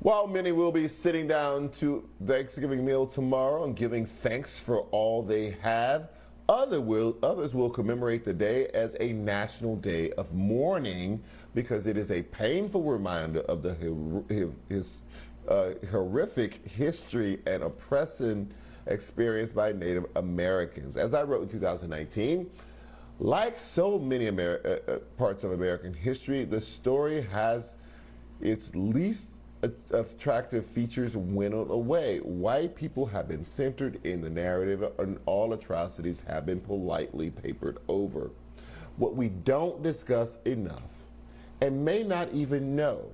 While many will be sitting down to Thanksgiving meal tomorrow and giving thanks for all they have, others will commemorate the day as a National Day of Mourning because it is a painful reminder of the horrific history and oppression experienced by Native Americans. As I wrote in 2019, like so many parts of American history, the story has its least attractive features winnowed away. White people have been centered in the narrative and all atrocities have been politely papered over. What we don't discuss enough and may not even know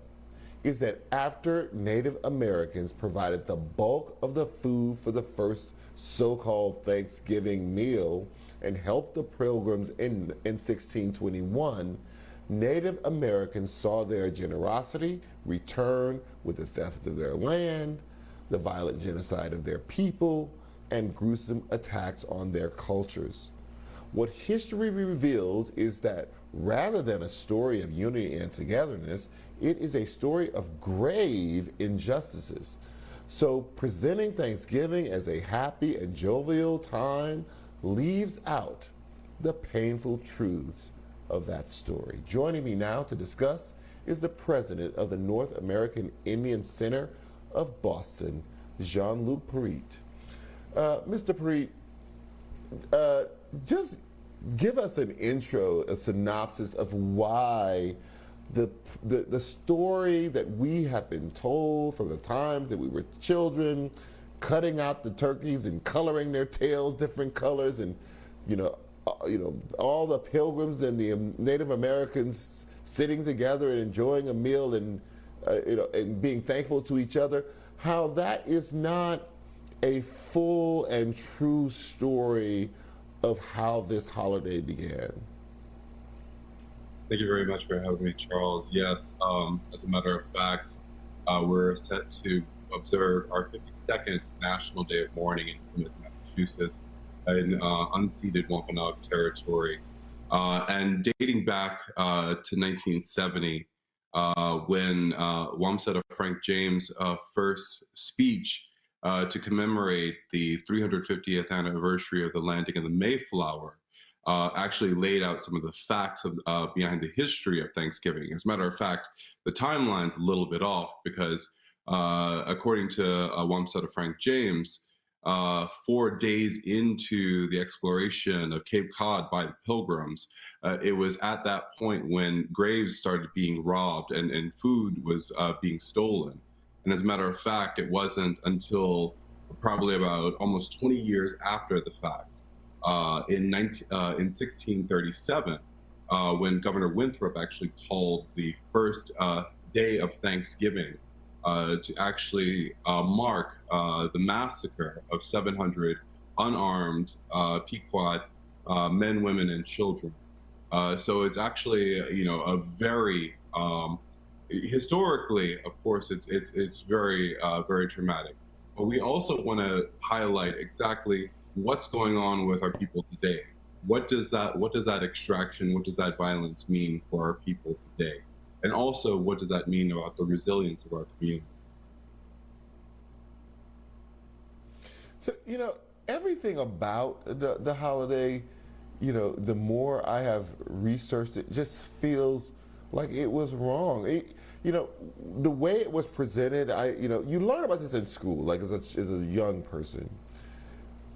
is that after Native Americans provided the bulk of the food for the first so-called Thanksgiving meal and helped the Pilgrims in 1621, Native Americans saw their generosity return with the theft of their land, the violent genocide of their people, and gruesome attacks on their cultures. What history reveals is that rather than a story of unity and togetherness, it is a story of grave injustices. So presenting Thanksgiving as a happy and jovial time leaves out the painful truths of that story. Joining me now to discuss is the president of the North American Indian Center of Boston, Jean-Luc Pierite. Mr. Pierite, just give us an intro, a synopsis of why the story that we have been told from the times that we were children, cutting out the turkeys and coloring their tails different colors, and all the Pilgrims and the Native Americans sitting together and enjoying a meal and and being thankful to each other, how that is not a full and true story of how this holiday began. Thank you very much for having me, Charles. Yes, as a matter of fact, we're set to observe our 52nd National Day of Mourning in Plymouth, Massachusetts, in unceded Wampanoag territory. And dating back to 1970, when Wamsutta Frank James' first speech to commemorate the 350th anniversary of the landing of the Mayflower actually laid out some of the facts behind the history of Thanksgiving. As a matter of fact, the timeline's a little bit off because according to Wamsutta Frank James, 4 days into the exploration of Cape Cod by the Pilgrims, it was at that point when graves started being robbed and food was being stolen. And as a matter of fact, it wasn't until probably about almost 20 years after the fact, in 1637, when Governor Winthrop actually called the first day of Thanksgiving to actually mark the massacre of 700 unarmed Pequot men, women, and children. So it's actually, a very historically, of course, it's very very traumatic. But we also want to highlight exactly what's going on with our people today. What does that extraction, what does that violence mean for our people today? And also, what does that mean about the resilience of our community? So, everything about the holiday, the more I have researched it, just feels like it was wrong. The way it was presented, you learn about this in school, like as a young person.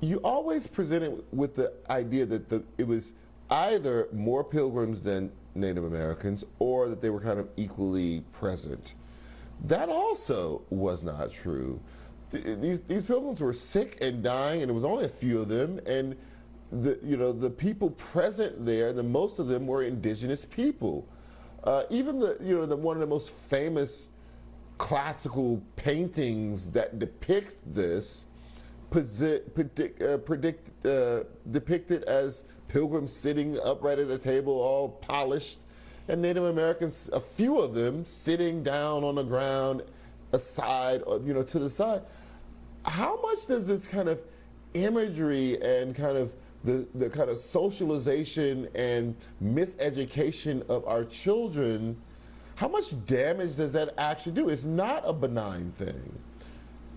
You always present it with the idea that it was either more Pilgrims than Native Americans, or that they were kind of equally present. That also was not true. These Pilgrims were sick and dying, and there was only a few of them. And the people present there, the most of them were indigenous people. Even one of the most famous classical paintings that depict this depicted as Pilgrims sitting upright at a table, all polished, and Native Americans, a few of them, sitting down on the ground, aside, or to the side. How much does this kind of imagery and kind of the kind of socialization and miseducation of our children how much damage does that actually do? It's not a benign thing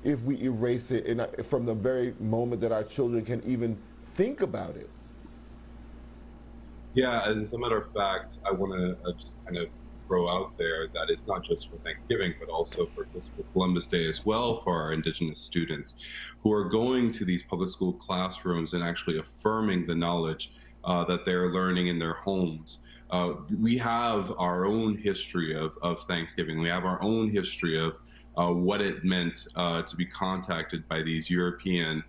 if we erase it from the very moment that our children can even think about it. Yeah, as a matter of fact, I want to just kind of throw out there that it's not just for Thanksgiving, but also for Christopher Columbus Day as well for our Indigenous students who are going to these public school classrooms and actually affirming the knowledge that they're learning in their homes. We have our own history of Thanksgiving. We have our own history of what it meant to be contacted by these European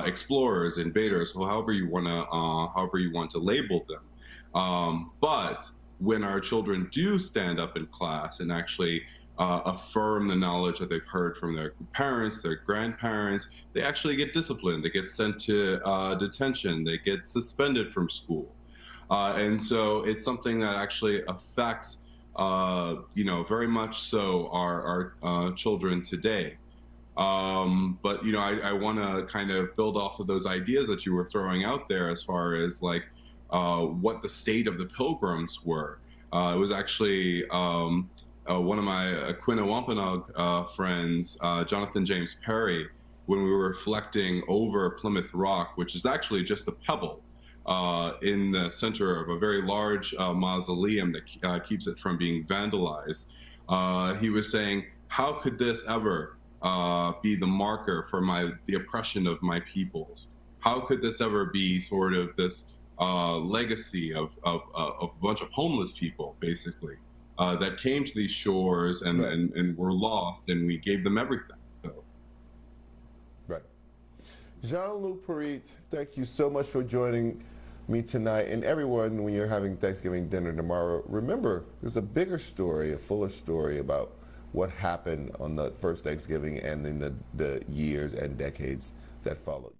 explorers, invaders, or however you want to label them. But when our children do stand up in class and actually affirm the knowledge that they've heard from their parents, their grandparents, they actually get disciplined. They get sent to detention. They get suspended from school. And so it's something that actually affects, very much so our children today. But I want to kind of build off of those ideas that you were throwing out there as far as like what the state of the pilgrims were. It was actually one of my Quinawampanoag friends, Jonathan James Perry, when we were reflecting over Plymouth Rock, which is actually just a pebble in the center of a very large mausoleum that keeps it from being vandalized. He was saying, how could this ever be the marker for the oppression of my peoples? How could this ever be sort of this legacy of a bunch of homeless people, basically, that came to these shores and, Right. and were lost, and we gave them everything. So, Right. Jean-Luc Pierite, thank you so much for joining me tonight. And everyone, when you're having Thanksgiving dinner tomorrow, remember there's a bigger story, a fuller story about what happened on the first Thanksgiving and in the years and decades that followed.